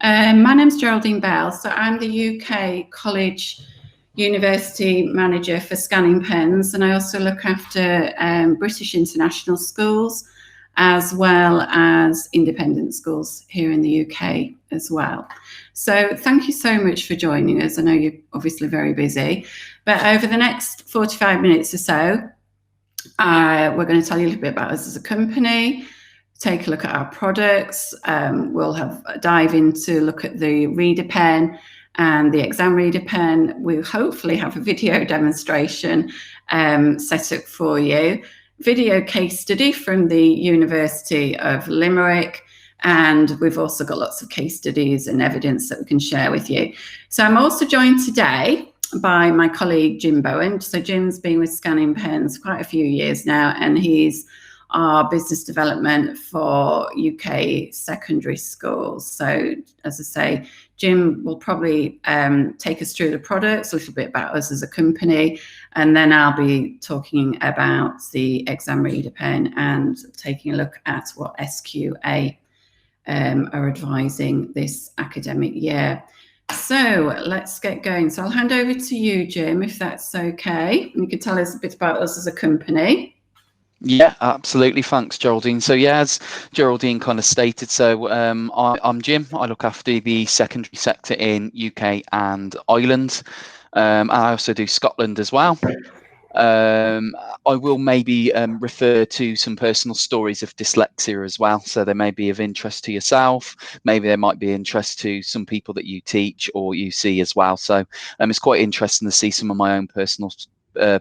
My name's Geraldine Bell. So I'm the UK College University Manager for Scanning Pens, and I also look after British international schools as well as independent schools here in the UK as well. So thank you so much for joining us. I know you're obviously very busy, but over the next 45 minutes or so, we're going to tell you a little bit about us as a company, take a look at our products. We'll dive into look at the reader pen and the exam reader pen. We'll hopefully have a video demonstration set up for you. Video case study from the University of Limerick. And we've also got lots of case studies and evidence that we can share with you. So I'm also joined today by my colleague Jim Bowen. So Jim's been with Scanning Pens quite a few years now, and he's our business development for UK secondary schools. So as I say, Jim will probably take us through the products, a little bit about us as a company, and then I'll be talking about the exam reader pen and taking a look at what SQA are advising this academic year. So let's get going. So I'll hand over to you, Jim, if that's okay. You can tell us a bit about us as a company. Yeah, absolutely. Thanks, Geraldine. So yeah, as Geraldine kind of stated, so I'm Jim. I look after the secondary sector in UK and Ireland. I also do Scotland as well. I will maybe refer to some personal stories of dyslexia as well. So they may be of interest to yourself. Maybe they might be interest to some people that you teach or you see as well. So it's quite interesting to see some of my own personal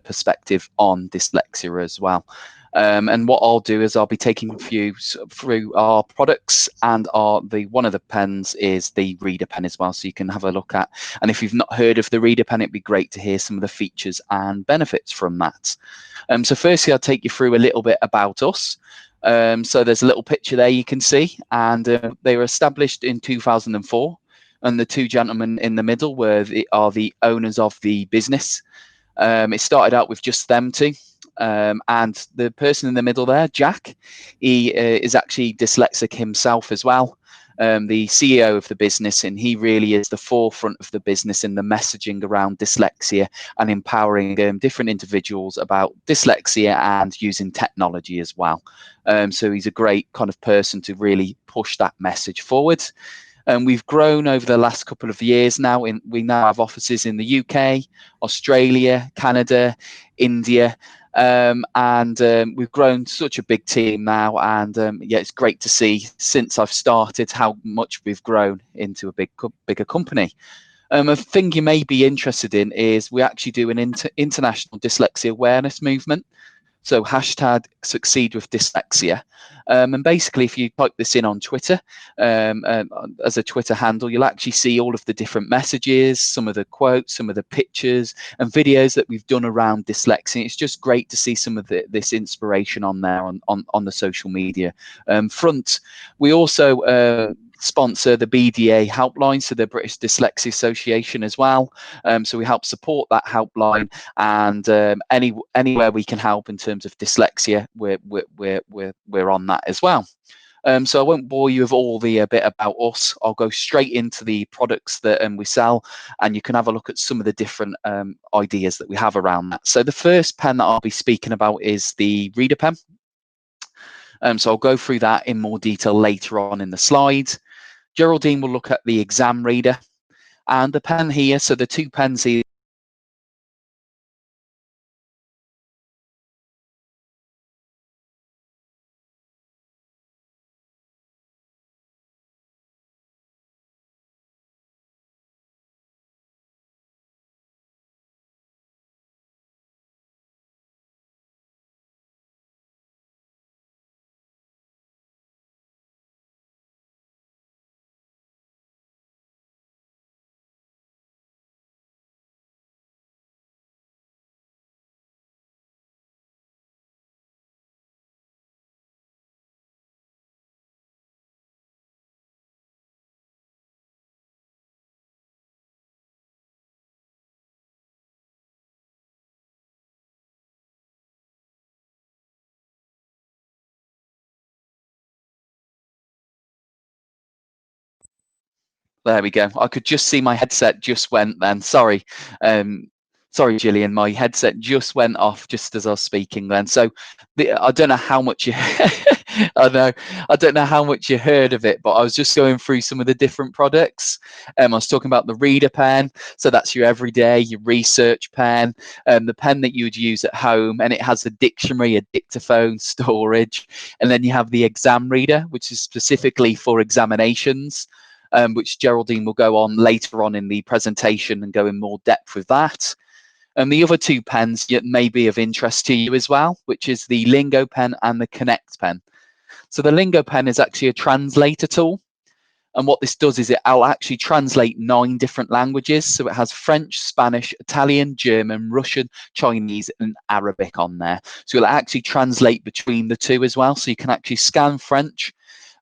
perspective on dyslexia as well. And what I'll do is I'll be taking you through our products, and one of the pens is the reader pen as well, so you can have a look at. And if you've not heard of the reader pen, it'd be great to hear some of the features and benefits from that. So firstly, I'll take you through a little bit about us. So there's a little picture there you can see, and they were established in 2004. And the two gentlemen in the middle are the owners of the business. It started out with just them two. And the person in the middle there, Jack, he is actually dyslexic himself as well, the CEO of the business, and he really is the forefront of the business in the messaging around dyslexia and empowering different individuals about dyslexia and using technology as well. So he's a great kind of person to really push that message forward. And we've grown over the last couple of years now. We now have offices in the UK, Australia, Canada, India. And we've grown such a big team now, and yeah, it's great to see since I've started how much we've grown into a bigger company. A thing you may be interested in is we actually do an international dyslexia awareness movement. So hashtag succeed with dyslexia. And basically, if you type this in on Twitter, as a Twitter handle, you'll actually see all of the different messages, some of the quotes, some of the pictures and videos that we've done around dyslexia. It's just great to see some of this inspiration on there on the social media front. We also sponsor the BDA helpline, so the British Dyslexia Association as well. So we help support that helpline, and anywhere we can help in terms of dyslexia, we're on that as well. So I won't bore you with all the bit about us. I'll go straight into the products that we sell, and you can have a look at some of the different ideas that we have around that. So the first pen that I'll be speaking about is the reader pen. So I'll go through that in more detail later on in the slide. Geraldine will look at the exam reader and the pen here. So the two pens here There we go. I could just see my headset just went then. Sorry. Sorry, Gillian, my headset just went off just as I was speaking then. So I don't know how much you I don't know how much you heard of it, but I was just going through some of the different products. I was talking about the reader pen. So that's your everyday, your research pen, the pen that you would use at home, and it has a dictionary, a dictaphone, storage, and then you have the exam reader, which is specifically for examinations. Which Geraldine will go on later on in the presentation and go in more depth with that. And the other two pens may be of interest to you as well, which is the Lingo pen and the Connect pen. So the Lingo pen is actually a translator tool. And what this does is it'll actually translate 9 different languages. So it has French, Spanish, Italian, German, Russian, Chinese, and Arabic on there. So it'll actually translate between the two as well. So you can actually scan French,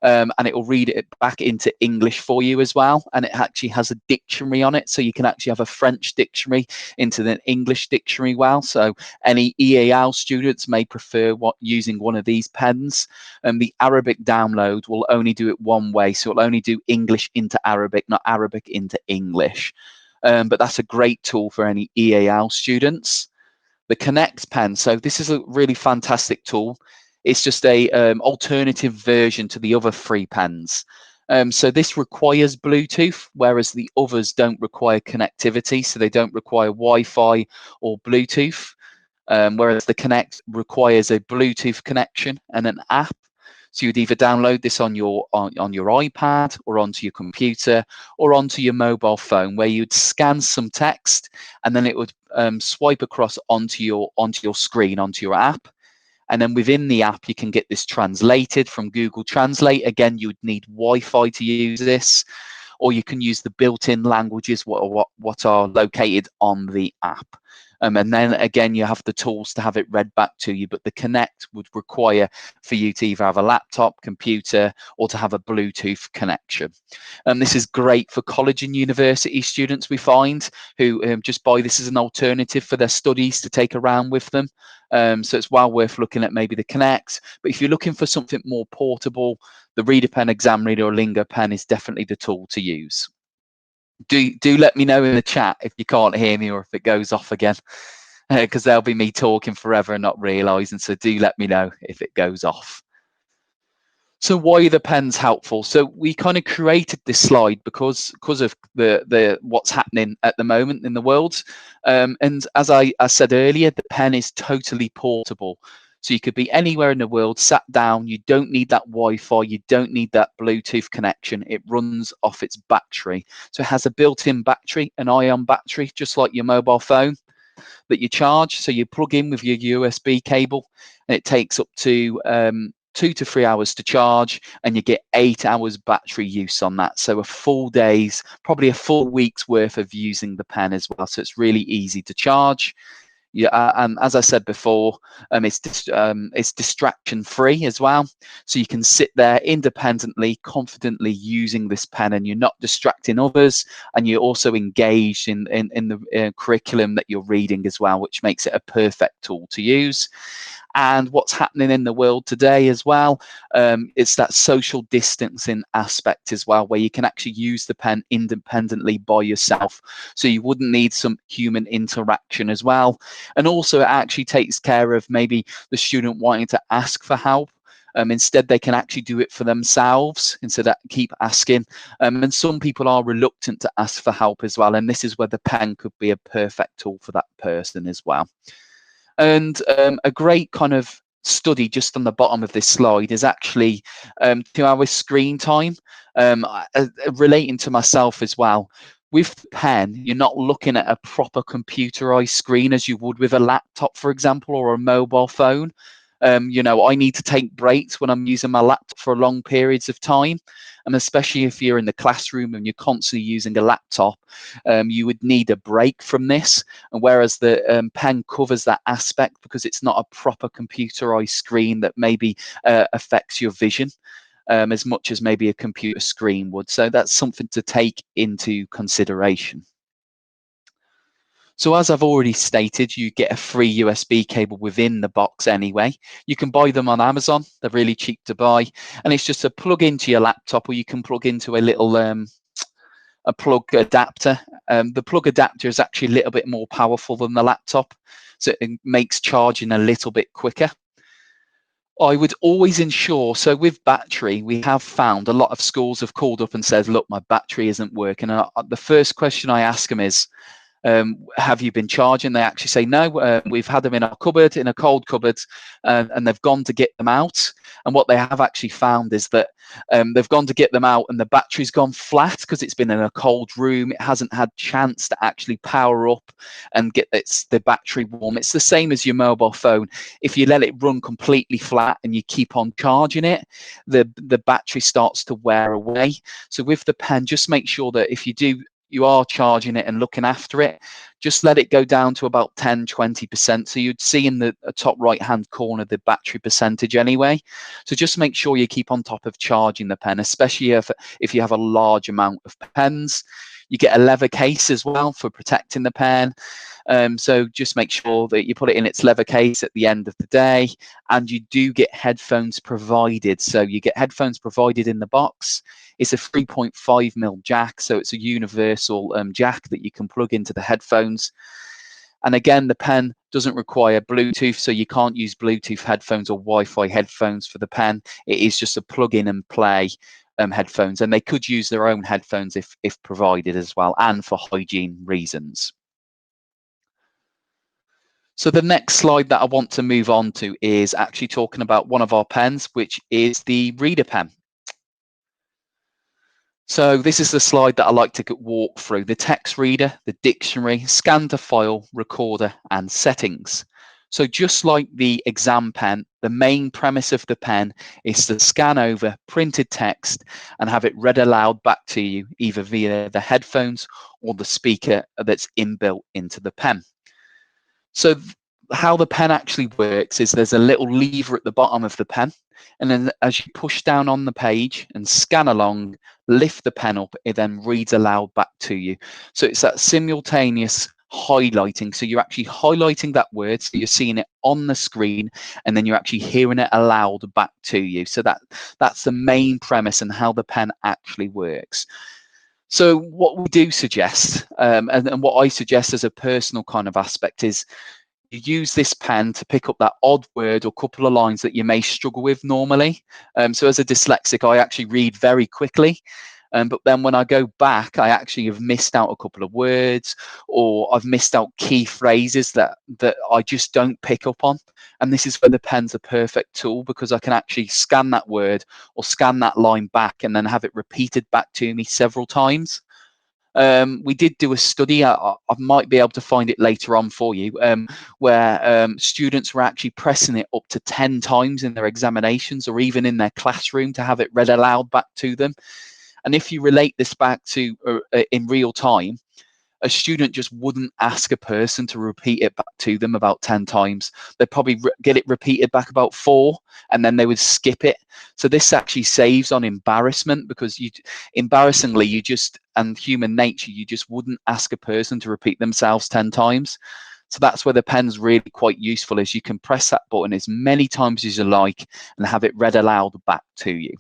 and it will read it back into English for you as well. And it actually has a dictionary on it. So you can actually have a French dictionary into the English dictionary well. So any EAL students may prefer using one of these pens. The Arabic download will only do it one way. So it'll only do English into Arabic, not Arabic into English. But that's a great tool for any EAL students. The Connect pen. So this is a really fantastic tool. It's just a alternative version to the other 3 pens. So this requires Bluetooth, whereas the others don't require connectivity. So they don't require Wi-Fi or Bluetooth, whereas the Connect requires a Bluetooth connection and an app. So you'd either download this on your iPad or onto your computer or onto your mobile phone, where you'd scan some text and then it would swipe across onto your screen, onto your app. And then within the app, you can get this translated from Google Translate. Again, you would need Wi-Fi to use this, or you can use the built-in languages what are located on the app. And then again, you have the tools to have it read back to you, but the Connect would require for you to either have a laptop, computer, or to have a Bluetooth connection. This is great for college and university students, we find, who just buy this as an alternative for their studies to take around with them. So it's well worth looking at maybe the Connect. But if you're looking for something more portable, the Reader Pen, Exam Reader, or Lingo Pen is definitely the tool to use. Do let me know in the chat if you can't hear me or if it goes off again, because there'll be me talking forever and not realizing. So do let me know if it goes off. So why are the pens helpful? So we kind of created this slide because of the what's happening at the moment in the world. And as I said earlier, the pen is totally portable. So you could be anywhere in the world, sat down. You don't need that Wi-Fi. You don't need that Bluetooth connection. It runs off its battery. So it has a built-in battery, an ion battery, just like your mobile phone that you charge. So you plug in with your USB cable, and it takes up to 2 to 3 hours to charge, and you get 8 hours battery use on that. So a full day's, probably a full week's worth of using the pen as well. So it's really easy to charge. Yeah, and as I said before, it's distraction free as well. So you can sit there independently, confidently using this pen, and you're not distracting others, and you're also engaged in the curriculum that you're reading as well, which makes it a perfect tool to use. And what's happening in the world today as well, it's that social distancing aspect as well, where you can actually use the pen independently by yourself. So you wouldn't need some human interaction as well. And also it actually takes care of maybe the student wanting to ask for help. Instead, they can actually do it for themselves instead of keep asking. And some people are reluctant to ask for help as well. And this is where the pen could be a perfect tool for that person as well. And a great kind of study just on the bottom of this slide is actually 2 hours screen time, relating to myself as well. With the pen, you're not looking at a proper computerized screen as you would with a laptop, for example, or a mobile phone. You know, I need to take breaks when I'm using my laptop for long periods of time. And especially if you're in the classroom and you're constantly using a laptop, you would need a break from this. And whereas the pen covers that aspect because it's not a proper computerized screen that maybe affects your vision as much as maybe a computer screen would. So that's something to take into consideration. So as I've already stated, you get a free USB cable within the box anyway. You can buy them on Amazon. They're really cheap to buy. And it's just a plug into your laptop, or you can plug into a little a plug adapter. The plug adapter is actually a little bit more powerful than the laptop, so it makes charging a little bit quicker. I would always ensure, so with battery, we have found a lot of schools have called up and said, look, my battery isn't working. And the first question I ask them is, have you been charging? They actually say no. We've had them in our cupboard, in a cold cupboard, and they've gone to get them out. And what they have actually found is that they've gone to get them out and the battery's gone flat because it's been in a cold room. It hasn't had chance to actually power up and get the battery warm. It's the same as your mobile phone. If you let it run completely flat and you keep on charging it, the battery starts to wear away. So with the pen, just make sure that if you are charging it and looking after it, just let it go down to about 10-20%. So you'd see in the top right hand corner the battery percentage anyway. So just make sure you keep on top of charging the pen, especially if you have a large amount of pens. You get a leather case as well for protecting the pen. So just make sure that you put it in its leather case at the end of the day, and you do get headphones provided. So you get headphones provided in the box. It's a 3.5mm jack, so it's a universal jack that you can plug into the headphones. And again, the pen doesn't require Bluetooth, so you can't use Bluetooth headphones or Wi-Fi headphones for the pen. It is just a plug in and play headphones, and they could use their own headphones if provided as well, and for hygiene reasons. So the next slide that I want to move on to is actually talking about one of our pens, which is the reader pen. So this is the slide that I like to walk through: the text reader, the dictionary, scan to file, recorder, and settings. So just like the exam pen, the main premise of the pen is to scan over printed text and have it read aloud back to you, either via the headphones or the speaker that's inbuilt into the pen. So how the pen actually works is there's a little lever at the bottom of the pen, and then as you push down on the page and scan along, lift the pen up, it then reads aloud back to you. So it's that simultaneous highlighting. So you're actually highlighting that word, so you're seeing it on the screen, and then you're actually hearing it aloud back to you. So that's the main premise and how the pen actually works. So what we do suggest, and what I suggest as a personal kind of aspect, is you use this pen to pick up that odd word or couple of lines that you may struggle with normally. So as a dyslexic, I actually read very quickly. But then when I go back, I actually have missed out a couple of words, or I've missed out key phrases that I just don't pick up on. And this is where the pen's a perfect tool, because I can actually scan that word or scan that line back and then have it repeated back to me several times. We did do a study, I might be able to find it later on for you, where students were actually pressing it up to 10 times in their examinations or even in their classroom to have it read aloud back to them. And if you relate this back to in real time, a student just wouldn't ask a person to repeat it back to them about 10 times. They'd probably get it repeated back about 4, and then they would skip it. So this actually saves on embarrassment, because embarrassingly, and human nature, you just wouldn't ask a person to repeat themselves 10 times. So that's where the pen's really quite useful, is you can press that button as many times as you like and have it read aloud back to you.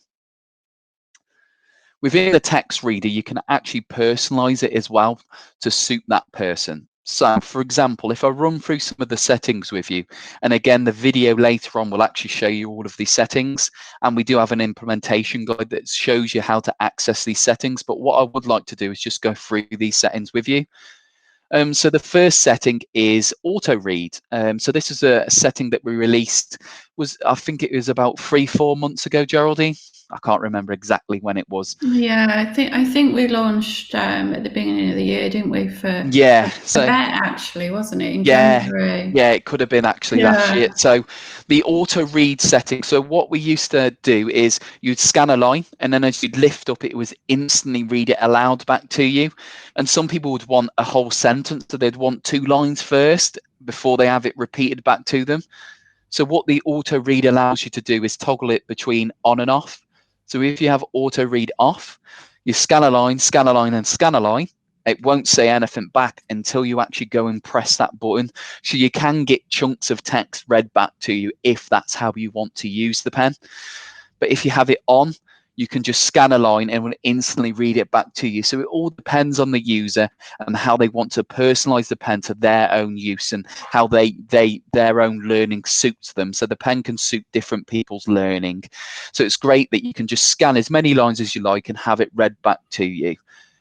Within the text reader, you can actually personalize it as well to suit that person. So, for example, if I run through some of the settings with you, and again, the video later on will actually show you all of these settings, and we do have an implementation guide that shows you how to access these settings. But what I would like to do is just go through these settings with you. So the first setting is auto read. So this is a setting that we released, I think it was about 3-4 months ago, Geraldine. I can't remember exactly when it was. Yeah, I think we launched at the beginning of the year, didn't we? So that actually, wasn't it, in January? Yeah, it could have been actually last year. So the auto read setting. So what we used to do is you'd scan a line, and then as you'd lift up, it was instantly read it aloud back to you. And some people would want a whole sentence, so they'd want 2 lines first before they have it repeated back to them. So what the auto read allows you to do is toggle it between on and off. So if you have auto read off, you scan a line, and scan a line. It won't say anything back until you actually go and press that button. So you can get chunks of text read back to you if that's how you want to use the pen. But if you have it on, you can just scan a line and it will instantly read it back to you. So it all depends on the user and how they want to personalize the pen to their own use and how their own learning suits them. So the pen can suit different people's learning. So it's great that you can just scan as many lines as you like and have it read back to you.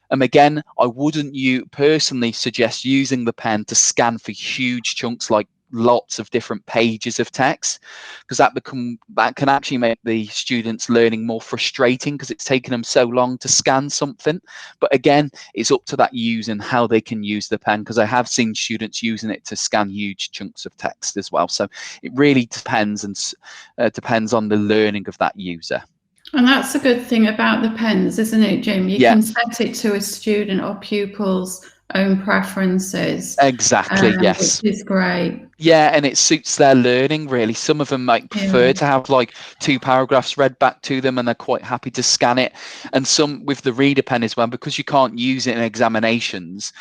Again, I wouldn't personally suggest using the pen to scan for huge chunks like lots of different pages of text, because that can actually make the students' learning more frustrating because it's taken them so long to scan something. But again, it's up to that user and how they can use the pen, because I have seen students using it to scan huge chunks of text as well. So it really depends, and depends on the learning of that user. And that's a good thing about the pens, isn't it, Jim? You can set it to a student or pupil's own preferences. Exactly, yes. Which is great. Yeah, and it suits their learning, really. Some of them might prefer to have like 2 paragraphs read back to them, and they're quite happy to scan it. And some with the reader pen as well, because you can't use it in examinations,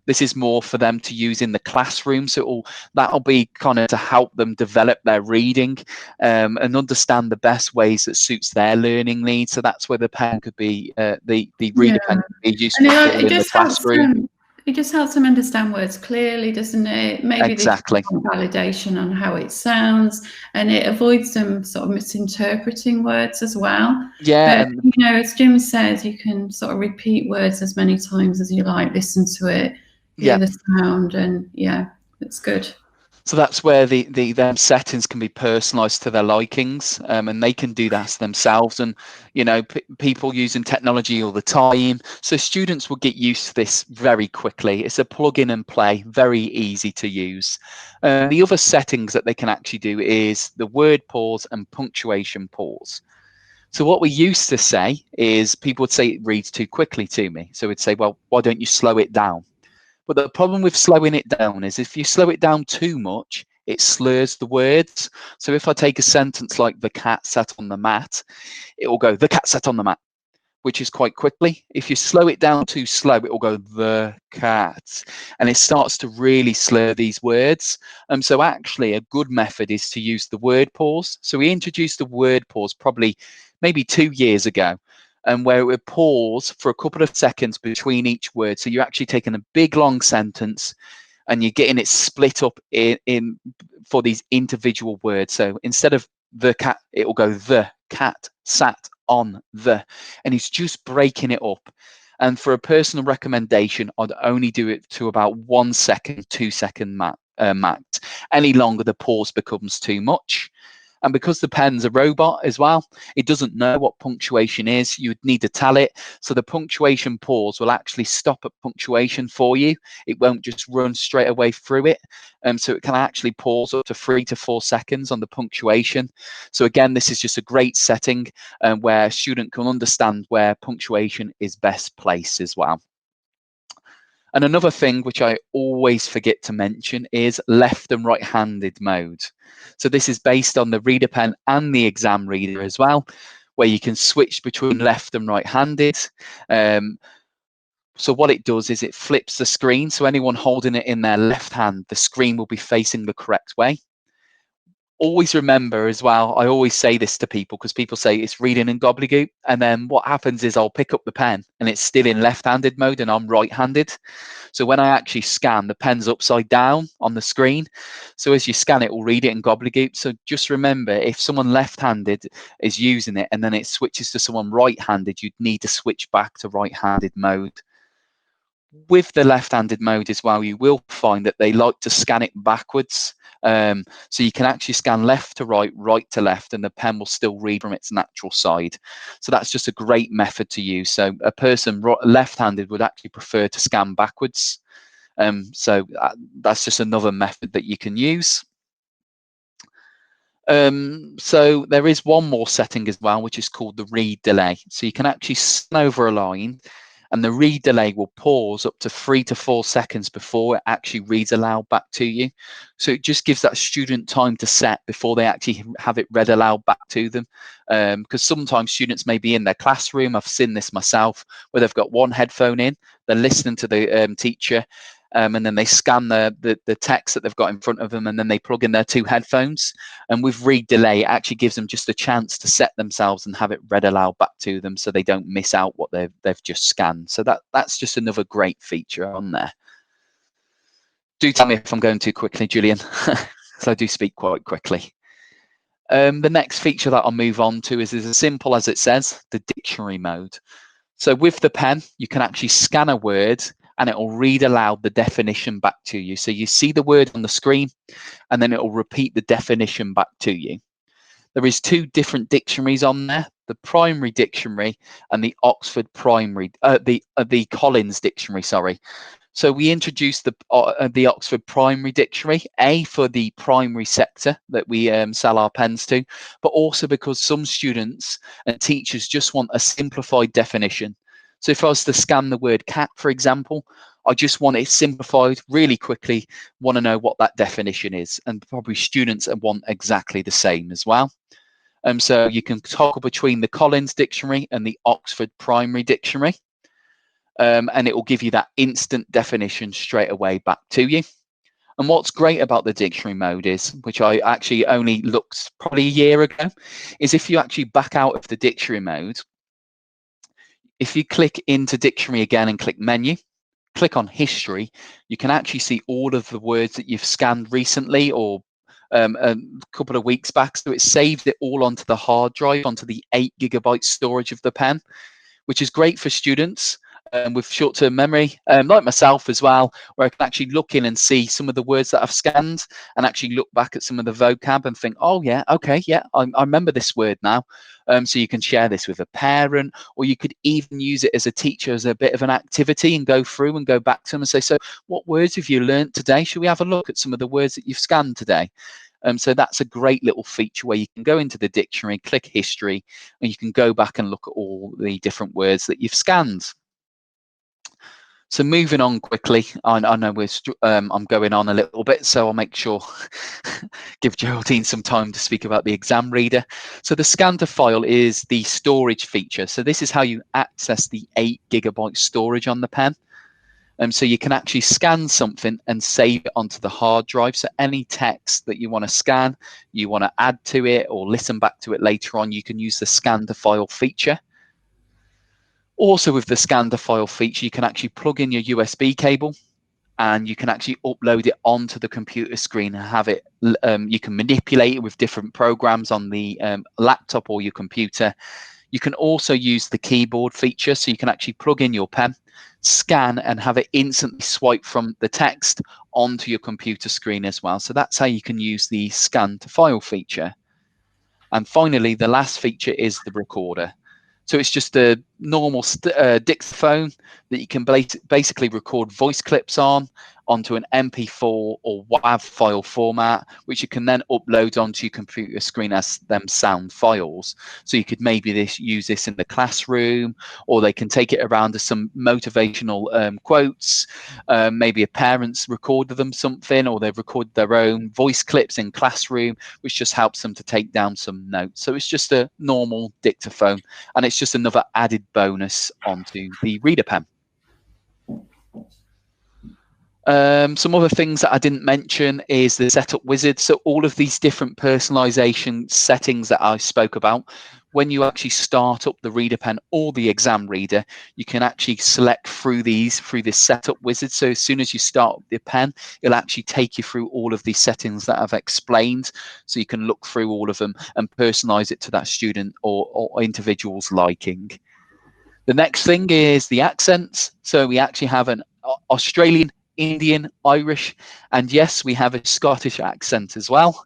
this is more for them to use in the classroom. So that'll be kind of to help them develop their reading and understand the best ways that suits their learning needs. So that's where the pen could be, the reader pen could be useful in the classroom. It just helps them understand words clearly, doesn't it? Maybe exactly. They want validation on how it sounds, and it avoids them sort of misinterpreting words as well. Yeah. But, you know, as Jim says, you can sort of repeat words as many times as you like, listen to it, hear the sound, and yeah, it's good. So that's where them settings can be personalized to their likings, and they can do that themselves. And you know, people using technology all the time, so students will get used to this very quickly. It's a plug in and play, very easy to use. The other settings that they can actually do is the word pause and punctuation pause. So what we used to say is people would say it reads too quickly to me. So we'd say, well, why don't you slow it down? But the problem with slowing it down is if you slow it down too much, it slurs the words. So if I take a sentence like the cat sat on the mat, it will go the cat sat on the mat, which is quite quickly. If you slow it down too slow, it will go the cat, and it starts to really slur these words. So actually a good method is to use the word pause. So we introduced the word pause probably maybe 2 years ago, and where it would pause for a couple of seconds between each word. So you're actually taking a big long sentence and you're getting it split up in for these individual words. So instead of the cat, it will go the cat sat on the, and it's just breaking it up. And for a personal recommendation, I'd only do it to about 1 second, 2 second max. Any longer, the pause becomes too much. And because the pen's a robot as well, it doesn't know what punctuation is. You would need to tell it. So the punctuation pause will actually stop at punctuation for you. It won't just run straight away through it. So it can actually pause up to 3 to 4 seconds on the punctuation. So again, this is just a great setting where a student can understand where punctuation is best placed as well. And another thing which I always forget to mention is left and right-handed mode. So this is based on the reader pen and the exam reader as well, where you can switch between left and right-handed. So what it does is it flips the screen. So anyone holding it in their left hand, the screen will be facing the correct way. Always remember as well, I always say this to people because people say it's reading in gobbledygook, and then what happens is I'll pick up the pen and it's still in left-handed mode and I'm right-handed. So when I actually scan, the pen's upside down on the screen. So as you scan it, will read it in gobbledygook. So just remember, if someone left-handed is using it and then it switches to someone right-handed, you'd need to switch back to right-handed mode. With the left-handed mode as well, you will find that they like to scan it backwards. So you can actually scan left to right, right to left, and the pen will still read from its natural side. So that's just a great method to use. So a person left-handed would actually prefer to scan backwards. So that's just another method that you can use. So there is one more setting as well, which is called the read delay. So you can actually scan over a line, and the read delay will pause up to 3 to 4 seconds before it actually reads aloud back to you. So it just gives that student time to set before they actually have it read aloud back to them. Because sometimes students may be in their classroom, I've seen this myself, where they've got one headphone in, they're listening to the teacher, and then they scan the text that they've got in front of them, and then they plug in their 2 headphones. And with read delay, it actually gives them just a chance to set themselves and have it read aloud back to them, so they don't miss out what they've just scanned. So that's just another great feature on there. Do tell me if I'm going too quickly, Julian, because I do speak quite quickly. The next feature that I'll move on to is as simple as it says, the dictionary mode. So with the pen, you can actually scan a word and it will read aloud the definition back to you. So you see the word on the screen and then it will repeat the definition back to you. There is 2 different dictionaries on there, the primary dictionary and the Oxford primary, the Collins dictionary, sorry. So we introduced the Oxford Primary Dictionary, for the primary sector that we sell our pens to, but also because some students and teachers just want a simplified definition. So if I was to scan the word cat, for example, I just want it simplified really quickly, want to know what that definition is. And probably students want exactly the same as well. So you can toggle between the Collins Dictionary and the Oxford Primary Dictionary. And it will give you that instant definition straight away back to you. And what's great about the dictionary mode is, which I actually only looked probably a year ago, is if you actually back out of the dictionary mode, if you click into dictionary again and click menu, click on history, you can actually see all of the words that you've scanned recently or a couple of weeks back. So it saved it all onto the hard drive, onto the 8 GB storage of the pen, which is great for students with short-term memory, like myself as well, where I can actually look in and see some of the words that I've scanned and actually look back at some of the vocab and think, oh yeah, okay, yeah, I remember this word now. So you can share this with a parent, or you could even use it as a teacher as a bit of an activity and go through and go back to them and say, so what words have you learnt today? Should we have a look at some of the words that you've scanned today? So that's a great little feature where you can go into the dictionary, click history, and you can go back and look at all the different words that you've scanned. So moving on quickly, I know I'm going on a little bit, so I'll make sure give Geraldine some time to speak about the exam reader. So the scan to file is the storage feature. So this is how you access the 8 GB storage on the pen. So you can actually scan something and save it onto the hard drive. So any text that you want to scan, you want to add to it or listen back to it later on, you can use the scan to file feature. Also with the scan to file feature, you can actually plug in your USB cable and you can actually upload it onto the computer screen and have it, you can manipulate it with different programs on the laptop or your computer. You can also use the keyboard feature, so you can actually plug in your pen, scan and have it instantly swipe from the text onto your computer screen as well. So that's how you can use the scan to file feature. And finally, the last feature is the recorder. So it's just a normal dictaphone that you can basically record voice clips onto an MP4 or WAV file format, which you can then upload onto your computer screen as them sound files. So you could maybe use this in the classroom, or they can take it around to some motivational quotes. Maybe a parent's recorded them something, or they've recorded their own voice clips in classroom, which just helps them to take down some notes. So it's just a normal dictaphone, and it's just another added bonus onto the reader pen. Some other things that I didn't mention is the setup wizard. So all of these different personalization settings that I spoke about, when you actually start up the reader pen or the exam reader, you can actually select through this setup wizard. So as soon as you start up the pen, it'll actually take you through all of these settings that I've explained. So you can look through all of them and personalize it to that student or individual's liking. The next thing is the accents. So we actually have an Australian, Indian, Irish, and yes, we have a Scottish accent as well.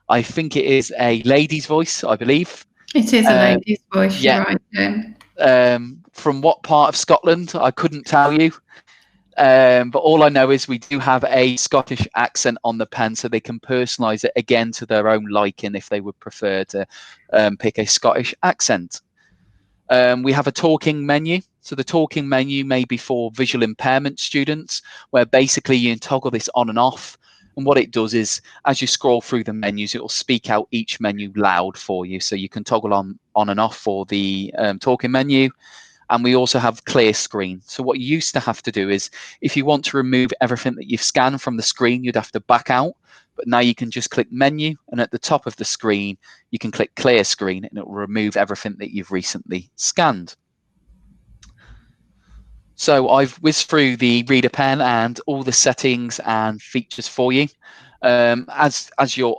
I think it is a lady's voice, I believe. It is a lady's voice, yeah. You're right, Jen. From what part of Scotland, I couldn't tell you. But all I know is we do have a Scottish accent on the pen, so they can personalise it again to their own liking if they would prefer to pick a Scottish accent. We have a talking menu. So the talking menu may be for visual impairment students, where basically you can toggle this on and off. And what it does is, as you scroll through the menus, it will speak out each menu loud for you. So you can toggle on and off for the talking menu. And we also have clear screen. So what you used to have to do is, if you want to remove everything that you've scanned from the screen, you'd have to back out. But now you can just click menu, and at the top of the screen, you can click clear screen, and it will remove everything that you've recently scanned. So I've whizzed through the reader pen and all the settings and features for you. As you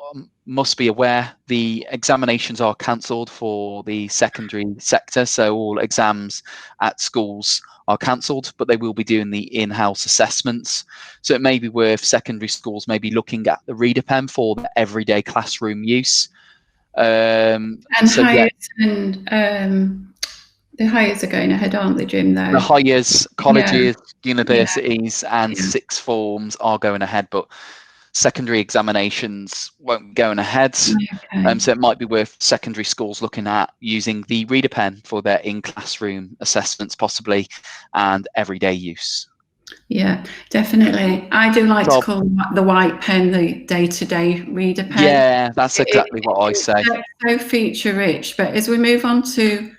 must be aware, the examinations are cancelled for the secondary sector, so all exams at schools are cancelled, but they will be doing the in-house assessments. So it may be worth secondary schools maybe looking at the reader pen for the everyday classroom use. And so Hyatt and the Hyatts are going ahead, aren't they, Jim? Though the Hyatts, colleges, yeah. universities, and Yeah. sixth forms are going ahead, but secondary examinations won't be going ahead. Okay. So it might be worth secondary schools looking at using the reader pen for their in-classroom assessments, possibly, and everyday use. Yeah, definitely. I do like to call the white pen the day-to-day reader pen. Yeah, that's exactly what I say. It's so feature-rich. But as we move on to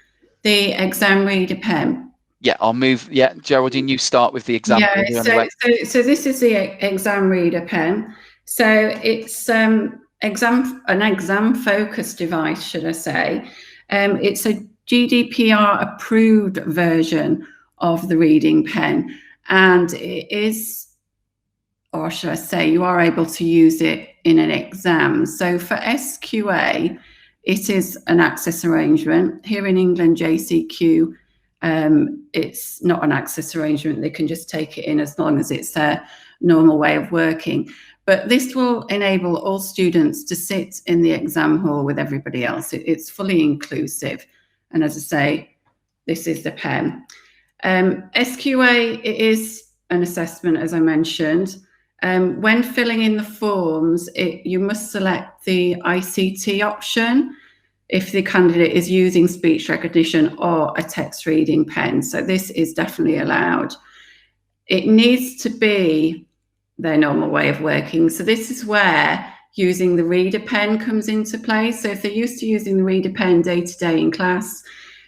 the exam reader pen. Yeah, I'll move. Yeah, Geraldine, you start with the exam. Yeah, so this is the exam reader pen. So it's an exam-focused device, should I say. It's a GDPR-approved version of the reading pen. And it is, or should I say, you are able to use it in an exam. So for SQA, it is an access arrangement. Here in England, JCQ, it's not an access arrangement. They can just take it in as long as it's their normal way of working. But this will enable all students to sit in the exam hall with everybody else. It's fully inclusive. And as I say, this is the pen. SQA, it is an assessment, as I mentioned. When filling in the forms, you must select the ICT option if the candidate is using speech recognition or a text reading pen. So this is definitely allowed. It needs to be their normal way of working. So this is where using the reader pen comes into play. So if they're used to using the reader pen day to day in class,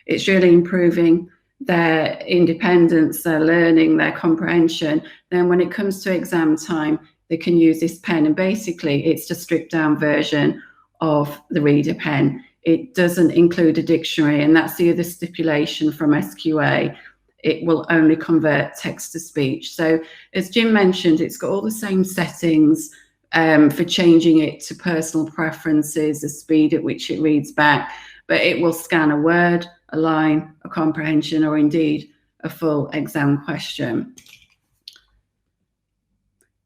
it's really improving their independence, their learning, their comprehension. Then when it comes to exam time, they can use this pen. And basically, it's a stripped down version of the reader pen. It doesn't include a dictionary, and that's the other stipulation from SQA. It will only convert text to speech. So as Jim mentioned, it's got all the same settings for changing it to personal preferences, the speed at which it reads back, but it will scan a word, a line, a comprehension, or indeed a full exam question.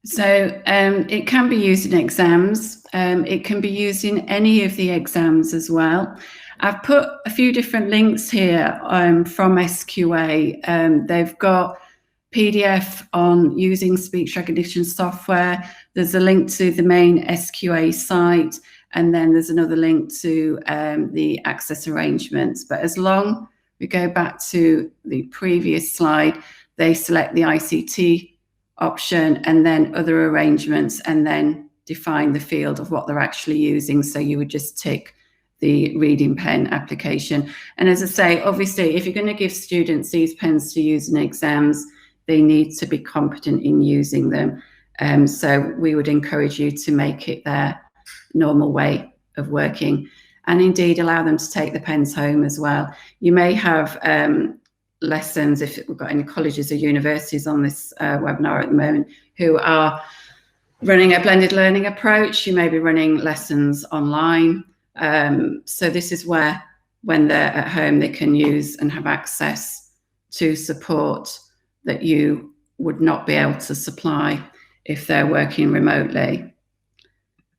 So it can be used in exams. It can be used in any of the exams as well. I've put a few different links here from SQA. They've got PDF on using speech recognition software. There's a link to the main SQA site, and then there's another link to the access arrangements. But as long we go back to the previous slide, they select the ICT option and then other arrangements, and then define the field of what they're actually using. So you would just tick the reading pen application. And as I say, obviously, if you're going to give students these pens to use in exams, they need to be competent in using them. So we would encourage you to make it their normal way of working, and indeed allow them to take the pens home as well. You may have lessons, if we've got any colleges or universities on this webinar at the moment who are running a blended learning approach, you may be running lessons online. So this is where, when they're at home, they can use and have access to support that you would not be able to supply if they're working remotely.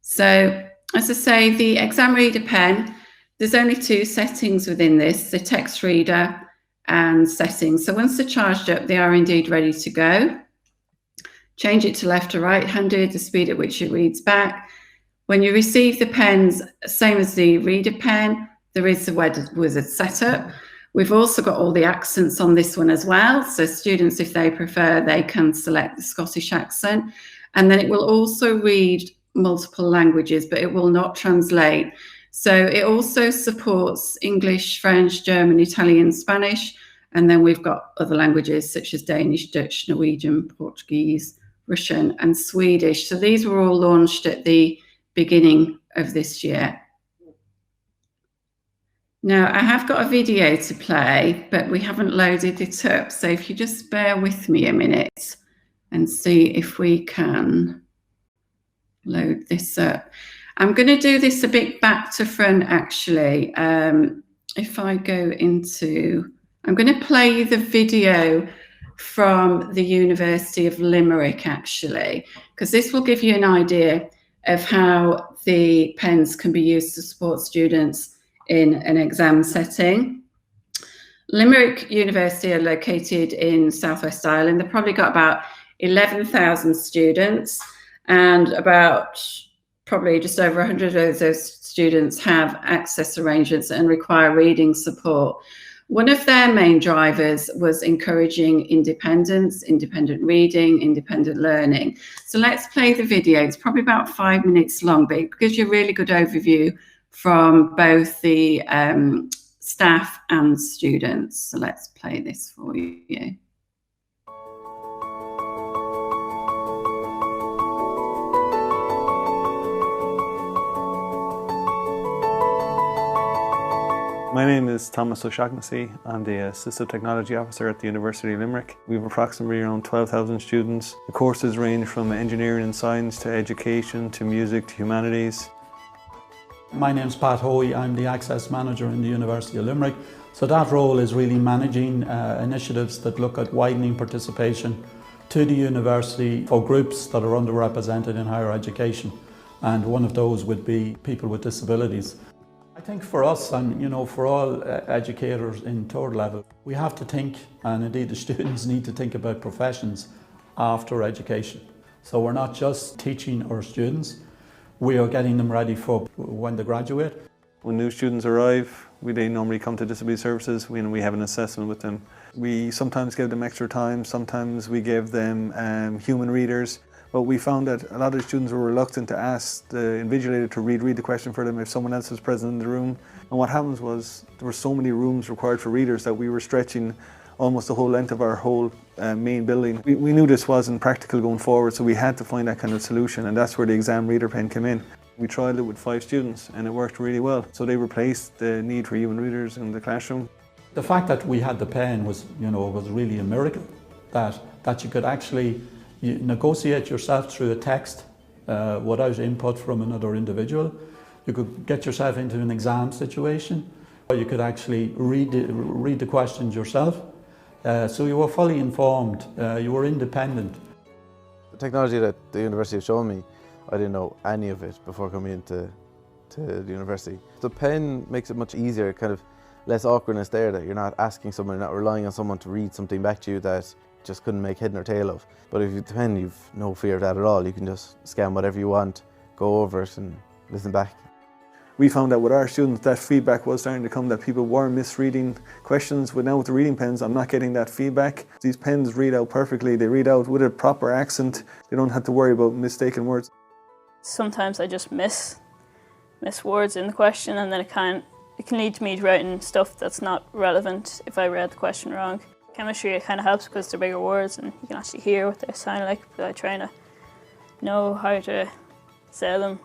So as I say, the exam reader pen, there's only two settings within this, the text reader and settings. So once they're charged up, they are indeed ready to go. Change it to left or right-handed, the speed at which it reads back. When you receive the pens, same as the reader pen, there is the wizard setup. We've also got all the accents on this one as well. So students, if they prefer, they can select the Scottish accent. And then it will also read multiple languages, but it will not translate. So it also supports English, French, German, Italian, Spanish, And then we've got other languages such as Danish, Dutch, Norwegian, Portuguese, Russian, and Swedish. So these were all launched at the beginning of this year. Now, I have got a video to play, but we haven't loaded it up. So if you just bear with me a minute and see if we can load this up. I'm going to do this a bit back to front, actually. If I go into, I'm going to play the video from the University of Limerick, actually, because this will give you an idea of how the pens can be used to support students in an exam setting. Limerick University are located in Southwest Ireland. They've probably got about 11,000 students, and about probably just over 100 of those students have access arrangements and require reading support. One of their main drivers was encouraging independence, independent reading, independent learning. So let's play the video. It's probably about 5 minutes long, but it gives you a really good overview from both the staff and students. So let's play this for you. My name is Thomas O'Shaughnessy. I'm the Assistive Technology Officer at the University of Limerick. We have approximately around 12,000 students. The courses range from engineering and science to education to music to humanities. My name's Pat Hoey. I'm the Access Manager in the University of Limerick. So that role is really managing initiatives that look at widening participation to the university for groups that are underrepresented in higher education. And one of those would be people with disabilities. I think for us, and for all educators in third level, we have to think, and indeed the students need to think about professions after education. So we're not just teaching our students, we are getting them ready for when they graduate. When new students arrive, they normally come to Disability Services when we have an assessment with them. We sometimes give them extra time, sometimes we give them human readers. But we found that a lot of students were reluctant to ask the invigilator to read the question for them if someone else was present in the room. And what happens was there were so many rooms required for readers that we were stretching almost the whole length of our whole main building. We knew this wasn't practical going forward, so we had to find that kind of solution, and that's where the exam reader pen came in. We tried it with 5 students and it worked really well. So they replaced the need for human readers in the classroom. The fact that we had the pen was, was really a miracle, that you could actually negotiate yourself through a text without input from another individual. You could get yourself into an exam situation, or you could actually read the questions yourself. So you were fully informed, you were independent. The technology that the university has shown me, I didn't know any of it before coming into the university. The pen makes it much easier, kind of less awkwardness there, that you're not asking someone, you're not relying on someone to read something back to you that just couldn't make head nor tail of. But if you have the pen, you've no fear of that at all. You can just scan whatever you want, go over it and listen back. We found out with our students that feedback was starting to come, that people were misreading questions. But now with the reading pens, I'm not getting that feedback. These pens read out perfectly. They read out with a proper accent. They don't have to worry about mistaken words. Sometimes I just miss words in the question, and then it can lead to me writing stuff that's not relevant if I read the question wrong. Chemistry, it kind of helps because they're bigger words and you can actually hear what they sound like, but I try to know how to say them.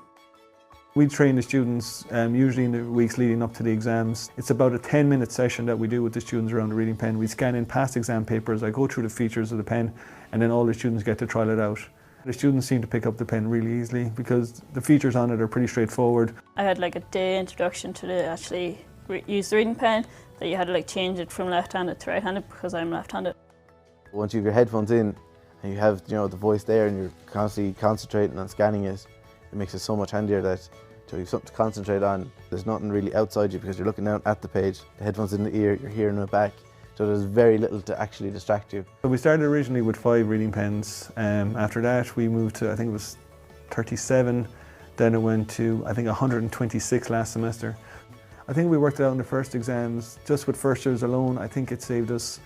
We train the students usually in the weeks leading up to the exams. It's about a 10-minute session that we do with the students around the reading pen. We scan in past exam papers, I go through the features of the pen, and then all the students get to trial it out. The students seem to pick up the pen really easily because the features on it are pretty straightforward. I had like a day introduction to actually use the reading pen, that you had to change it from left-handed to right-handed because I'm left-handed. Once you have your headphones in and you have the voice there and you're constantly concentrating on scanning it, it makes it so much handier that you have something to concentrate on. There's nothing really outside you because you're looking down at the page, the headphones in the ear, you're hearing it back, so there's very little to actually distract you. So we started originally with 5 reading pens. After that we moved to, I think it was 37, then it went to, I think, 126 last semester. I think we worked it out in the first exams, just with first years alone, I think it saved us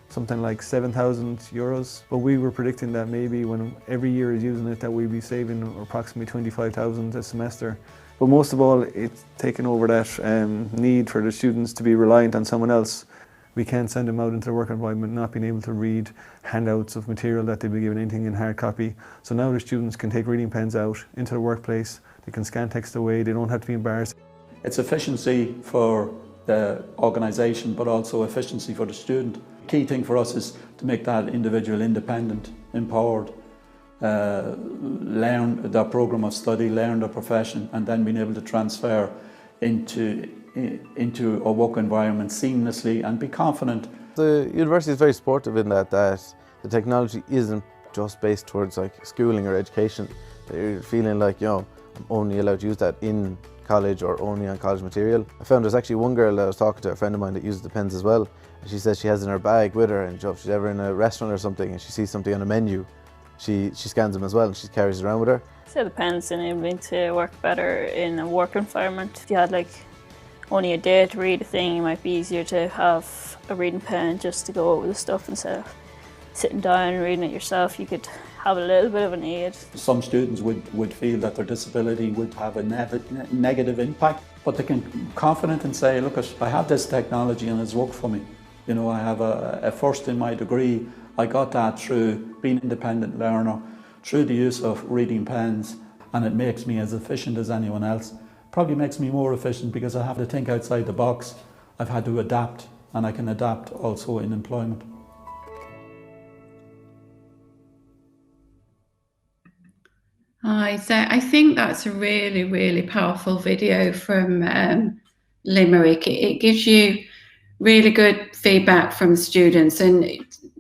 something like €7,000. But we were predicting that maybe when every year is using it, that we'd be saving approximately 25,000 a semester. But most of all, it's taken over that need for the students to be reliant on someone else. We can't send them out into the work environment not being able to read handouts of material that they'll be given, anything in hard copy. So now the students can take reading pens out into the workplace, they can scan text away, they don't have to be embarrassed. It's efficiency for the organisation, but also efficiency for the student. Key thing for us is to make that individual independent, empowered, learn their programme of study, learn their profession, and then being able to transfer into a work environment seamlessly and be confident. The university is very supportive in that the technology isn't just based towards like schooling or education. They're feeling like, you know, I'm only allowed to use that in college or only on college material. I found there's actually one girl that I was talking to, a friend of mine, that uses the pens as well. And she says she has it in her bag with her, and if she's ever in a restaurant or something and she sees something on a menu, she scans them as well and she carries it around with her. So the pen's enabling to work better in a work environment. If you had like only a day to read a thing, it might be easier to have a reading pen just to go over the stuff instead of sitting down and reading it yourself. You could have a little bit of an aid. Some students would feel that their disability would have a negative impact, but they can be confident and say, look, I have this technology and it's worked for me. You know, I have a first in my degree. I got that through being an independent learner, through the use of reading pens, and it makes me as efficient as anyone else. Probably makes me more efficient because I have to think outside the box. I've had to adapt, and I can adapt also in employment. Hi, so I think that's a really, really powerful video from Limerick. It gives you really good feedback from students, and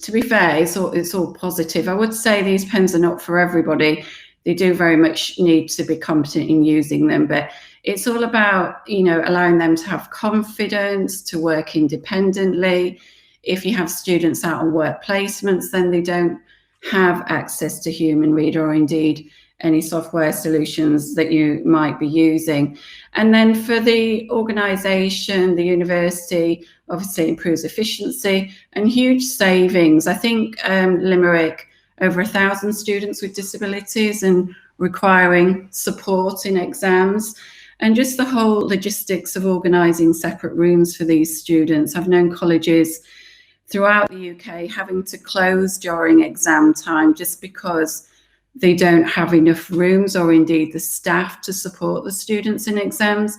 to be fair, it's all positive. I would say these pens are not for everybody. They do very much need to be competent in using them, but it's all about, you know, allowing them to have confidence, to work independently. If you have students out on work placements, then they don't have access to Human Reader or indeed any software solutions that you might be using. And then for the organisation, the university, obviously improves efficiency and huge savings. I think Limerick, over 1,000 students with disabilities and requiring support in exams, and just the whole logistics of organising separate rooms for these students. I've known colleges throughout the UK having to close during exam time just because they don't have enough rooms or indeed the staff to support the students in exams.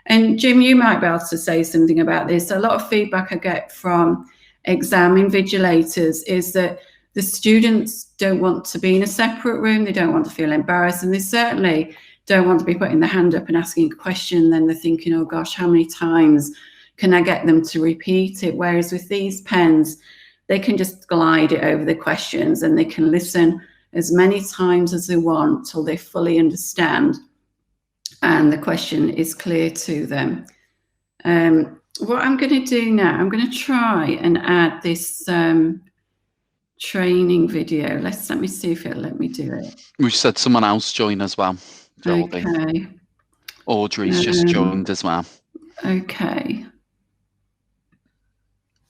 And Jim, you might be able to say something about this. A lot of feedback I get from exam invigilators is that the students don't want to be in a separate room, they don't want to feel embarrassed, and they certainly don't want to be putting their hand up and asking a question, then they're thinking, oh gosh, how many times can I get them to repeat it? Whereas with these pens, they can just glide it over the questions and they can listen as many times as they want till they fully understand and the question is clear to them. What I'm going to do now, I'm going to try and add this training video. Let me see if it'll let me do it. We've said someone else join as well. Okay. Audrey's just joined as well. Okay.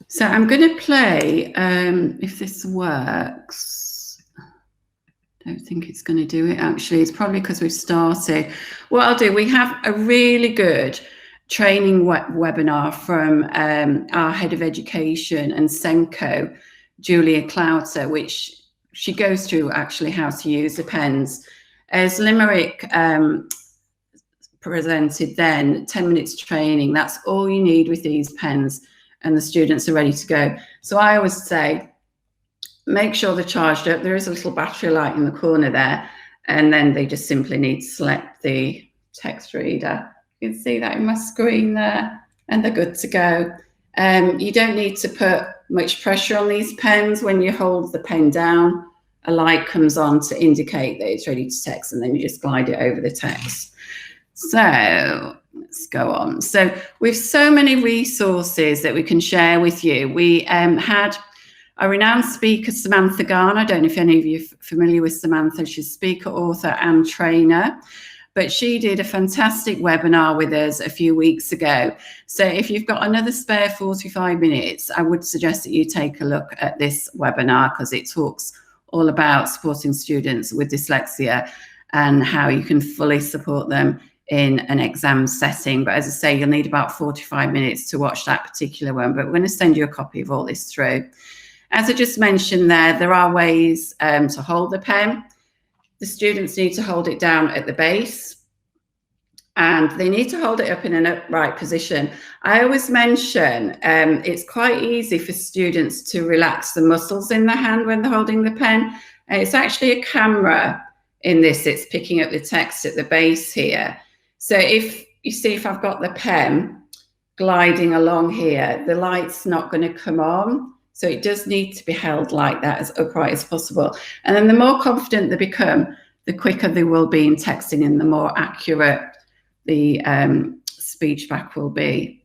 So I'm going to play, if this works. I don't think it's going to do it, actually. It's probably because we've started. What I'll do, we have a really good training webinar from our head of education and Senko, Julia Clouter, which she goes through actually how to use the pens. As Limerick presented then, 10 minutes training, that's all you need with these pens and the students are ready to go. So I always say, make sure they're charged up. There is a little battery light in the corner there, and then they just simply need to select the text reader. You can see that in my screen there, and they're good to go. You don't need to put much pressure on these pens. When you hold the pen down, a light comes on to indicate that it's ready to text, and then you just glide it over the text. So let's go on. So with so many resources that we can share with you, we had a renowned speaker, Samantha Garner. I don't know if any of you are familiar with Samantha. She's speaker, author and trainer, but she did a fantastic webinar with us a few weeks ago. So if you've got another spare 45 minutes, I would suggest that you take a look at this webinar because it talks all about supporting students with dyslexia and how you can fully support them in an exam setting. But as I say, you'll need about 45 minutes to watch that particular one. But we're going to send you a copy of all this through. As I just mentioned there are ways to hold the pen. The students need to hold it down at the base, and they need to hold it up in an upright position. I always mention it's quite easy for students to relax the muscles in the hand when they're holding the pen. It's actually a camera in this. It's picking up the text at the base here. So if you see, if I've got the pen gliding along here, the light's not going to come on. So it does need to be held like that, as upright as possible. And then the more confident they become, the quicker they will be in texting and the more accurate the speech back will be.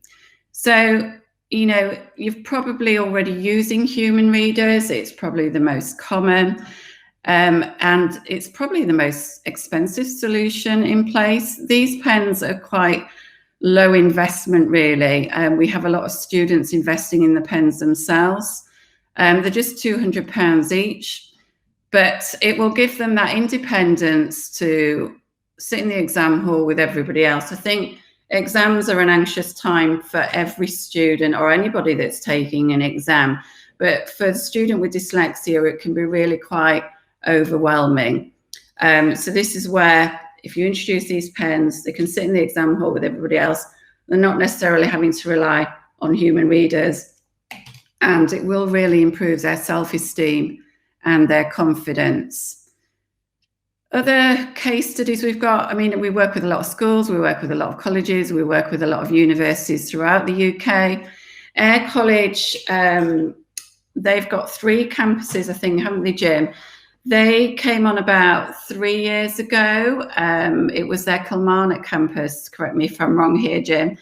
So, you know, you're probably already using human readers. It's probably the most common. And it's probably the most expensive solution in place. These pens are quite low investment, really. We have a lot of students investing in the pens themselves. They're just £200 each, but it will give them that independence to sit in the exam hall with everybody else. I think exams are an anxious time for every student or anybody that's taking an exam, but for the student with dyslexia, it can be really quite overwhelming. So this is where, if you introduce these pens, they can sit in the exam hall with everybody else. They're not necessarily having to rely on human readers, and it will really improve their self-esteem and their confidence. Other case studies we've got, I mean, we work with a lot of schools, we work with a lot of colleges, we work with a lot of universities throughout the UK. Ayr College, they've got 3 campuses, I think, haven't they, Jim? They came on about 3 years ago. It was their Kilmarnock campus, correct me if I'm wrong here, Jim,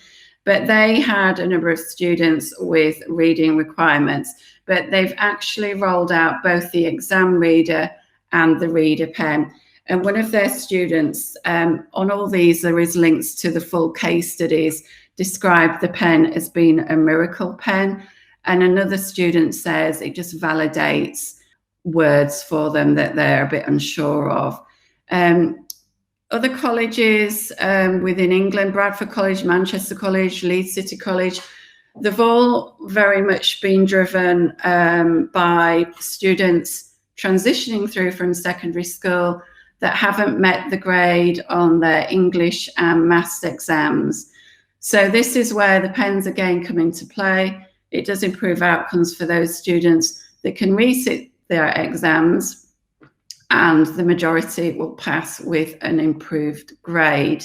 but they had a number of students with reading requirements, but they've actually rolled out both the exam reader and the reader pen. And one of their students, on all these, there is links to the full case studies, described the pen as being a miracle pen. And another student says it just validates words for them that they're a bit unsure of. Other colleges within England, Bradford College, Manchester College, Leeds City College, they've all very much been driven by students transitioning through from secondary school that haven't met the grade on their English and maths exams. So this is where the pens again come into play. It does improve outcomes for those students that can resit their exams, and the majority will pass with an improved grade.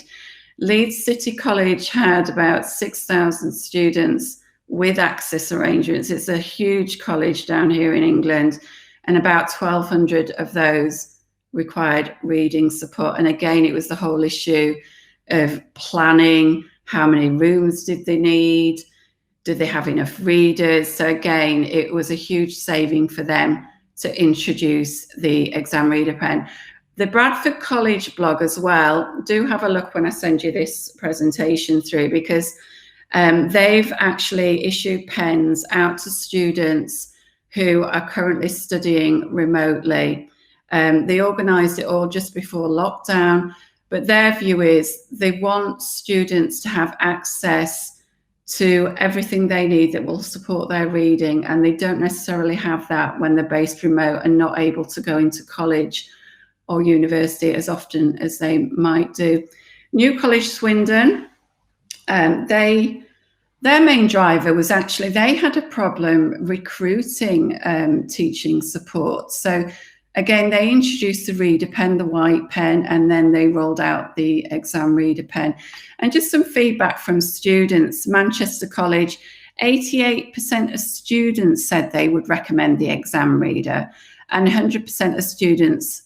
Leeds City College had about 6,000 students with access arrangements. It's a huge college down here in England, and about 1,200 of those required reading support. And again, it was the whole issue of planning. How many rooms did they need? Did they have enough readers? So again, it was a huge saving for them to introduce the exam reader pen. The Bradford College blog as well, do have a look when I send you this presentation through, because they've actually issued pens out to students who are currently studying remotely. They organised it all just before lockdown, but their view is they want students to have access to everything they need that will support their reading, and they don't necessarily have that when they're based remote and not able to go into college or university as often as they might do. New College Swindon, their main driver was actually they had a problem recruiting teaching support. So again, they introduced the reader pen, the white pen, and then they rolled out the exam reader pen. And just some feedback from students. Manchester College, 88% of students said they would recommend the exam reader, and 100% of students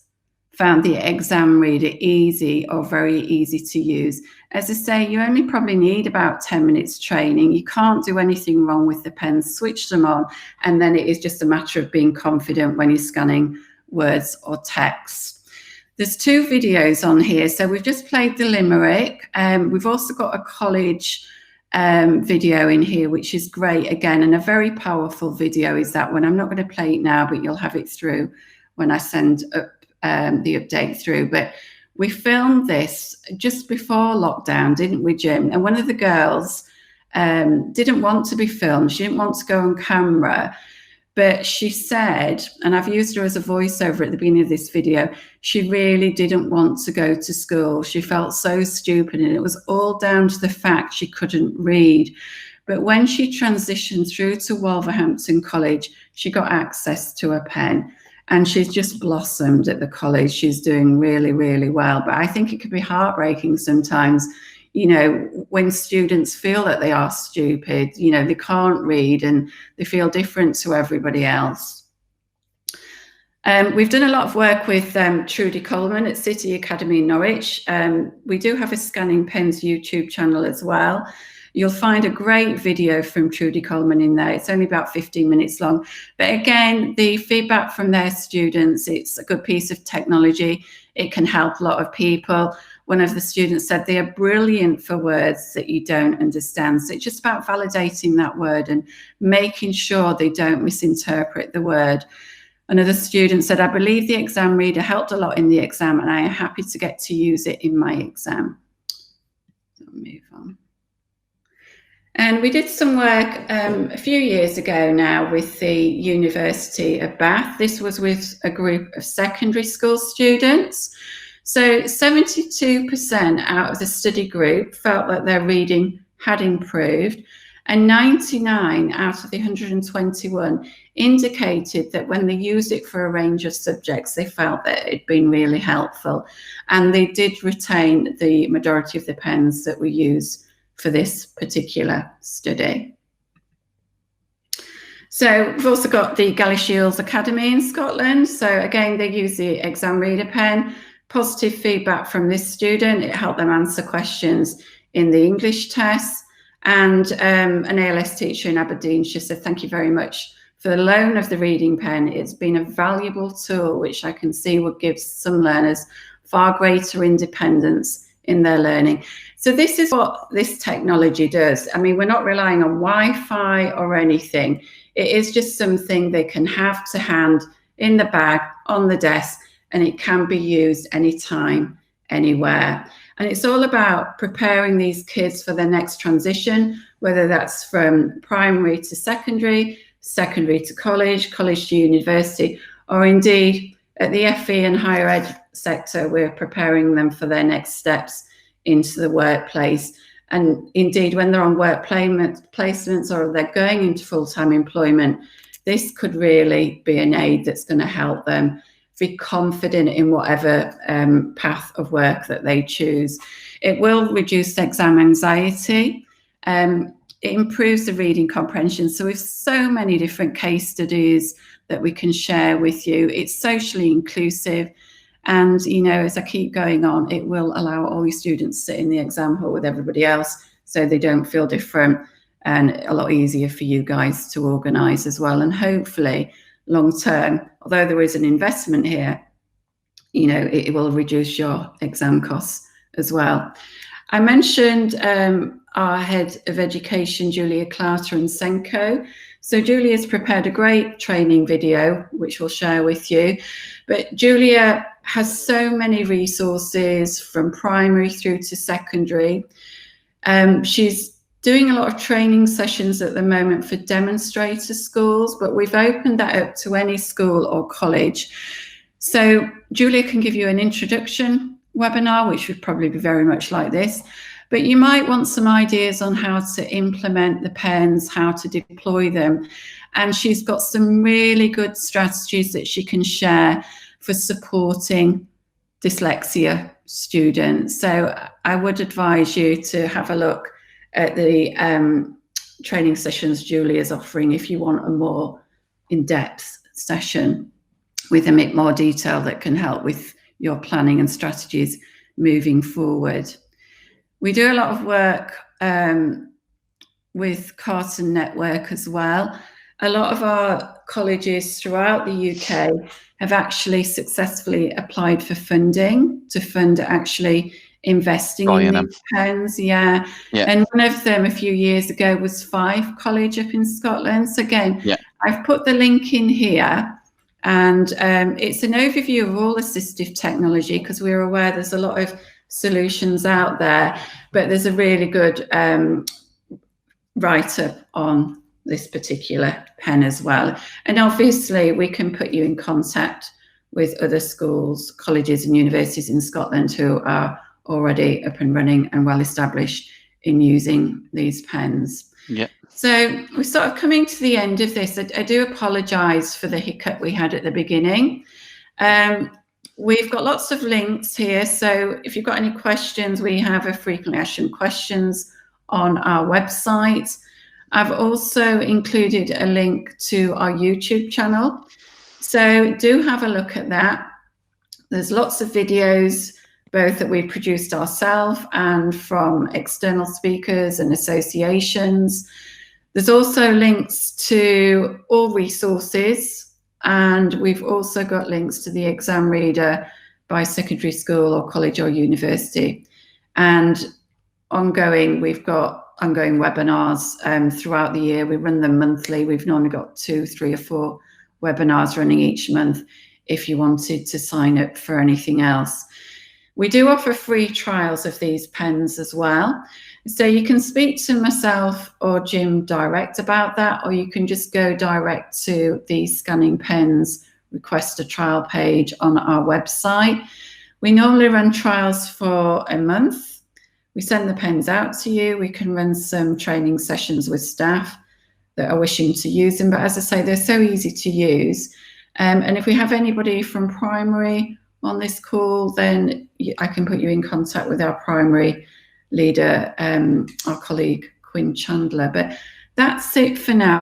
found the exam reader easy or very easy to use. As I say, you only probably need about 10 minutes training. You can't do anything wrong with the pens. Switch them on, and then it is just a matter of being confident when you're scanning words or text. There's 2 videos on here. So we've just played the limerick. We've also got a college video in here, which is great again, and a very powerful video is that one. I'm not going to play it now, but you'll have it through when I send up the update through. But We filmed this just before lockdown, didn't we, Jim? And one of the girls didn't want to be filmed. She didn't want to go on camera. But she said, and I've used her as a voiceover at the beginning of this video, she really didn't want to go to school. She felt so stupid, and it was all down to the fact she couldn't read. But when she transitioned through to Wolverhampton College, she got access to a pen, and she's just blossomed at the college. She's doing really, really well. But I think it could be heartbreaking sometimes, you know, when students feel that they are stupid, you know, they can't read and they feel different to everybody else. We've done a lot of work with Trudy Coleman at City Academy in Norwich. We do have a Scanning Pens YouTube channel as well. You'll find a great video from Trudy Coleman in there. It's only about 15 minutes long. But again, the feedback from their students, it's a good piece of technology. It can help a lot of people. One of the students said they are brilliant for words that you don't understand. So it's just about validating that word and making sure they don't misinterpret the word. Another student said, I believe the exam reader helped a lot in the exam, and I am happy to get to use it in my exam. So move on. And we did some work a few years ago now with the University of Bath. This was with a group of secondary school students. So 72% out of the study group felt that their reading had improved, and 99 out of the 121 indicated that when they used it for a range of subjects, they felt that it'd been really helpful. And they did retain the majority of the pens that were used for this particular study. So we've also got the Galashiels Academy in Scotland. So again, they use the exam reader pen. Positive feedback from this student. It helped them answer questions in the English tests. And an ALS teacher in Aberdeen, she said, thank you very much for the loan of the reading pen. It's been a valuable tool, which I can see would give some learners far greater independence in their learning. So this is what this technology does. I mean, we're not relying on Wi-Fi or anything. It is just something they can have to hand in the bag, on the desk, and it can be used anytime, anywhere. And it's all about preparing these kids for their next transition, whether that's from primary to secondary, secondary to college, college to university, or indeed at the FE and higher ed sector, we're preparing them for their next steps into the workplace. And indeed, when they're on work placements or they're going into full-time employment, this could really be an aid that's going to help them be confident in whatever path of work that they choose. It will reduce exam anxiety. It improves the reading comprehension. So with so many different case studies that we can share with you, it's socially inclusive. And, you know, as I keep going on, it will allow all your students to sit in the exam hall with everybody else so they don't feel different, and a lot easier for you guys to organise as well. And hopefully long term, although there is an investment here, you know, it will reduce your exam costs as well. I mentioned our head of education, Julia Clarter and Senko. So Julia's prepared a great training video, which we'll share with you. But Julia has so many resources from primary through to secondary. She's doing a lot of training sessions at the moment for demonstrator schools, but we've opened that up to any school or college. So Julia can give you an introduction webinar, which would probably be very much like this, but you might want some ideas on how to implement the pens, how to deploy them. And she's got some really good strategies that she can share for supporting dyslexia students. So I would advise you to have a look at the training sessions Julia's offering if you want a more in-depth session with a bit more detail that can help with your planning and strategies moving forward. We do a lot of work with Carton Network as well. A lot of our colleges throughout the UK have actually successfully applied for funding to fund actually investing in these pens. Yeah. And one of them a few years ago was Fife College up in Scotland. So again, I've put the link in here And it's an overview of all assistive technology, because we're aware there's a lot of solutions out there, but there's a really good write-up on this particular pen as well. And obviously we can put you in contact with other schools, colleges and universities in Scotland who are already up and running and well established in using these pens. Yeah. So we're sort of coming to the end of this. I do apologise for the hiccup we had at the beginning. We've got lots of links here. So if you've got any questions, we have a frequently asked questions on our website. I've also included a link to our YouTube channel. So do have a look at that. There's lots of videos, both that we've produced ourselves and from external speakers and associations. There's also links to all resources, and we've also got links to the exam reader by secondary school or college or university. And we've got ongoing webinars throughout the year. We run them monthly. We've normally got 2, 3 or 4 webinars running each month if you wanted to sign up for anything else. We do offer free trials of these pens as well. So you can speak to myself or Jim direct about that, or you can just go direct to the Scanning Pens request a trial page on our website. We normally run trials for a month. We send the pens out to you. We can run some training sessions with staff that are wishing to use them. But as I say, they're so easy to use. And if we have anybody from primary on this call, then I can put you in contact with our primary leader, our colleague, Quinn Chandler. But that's it for now.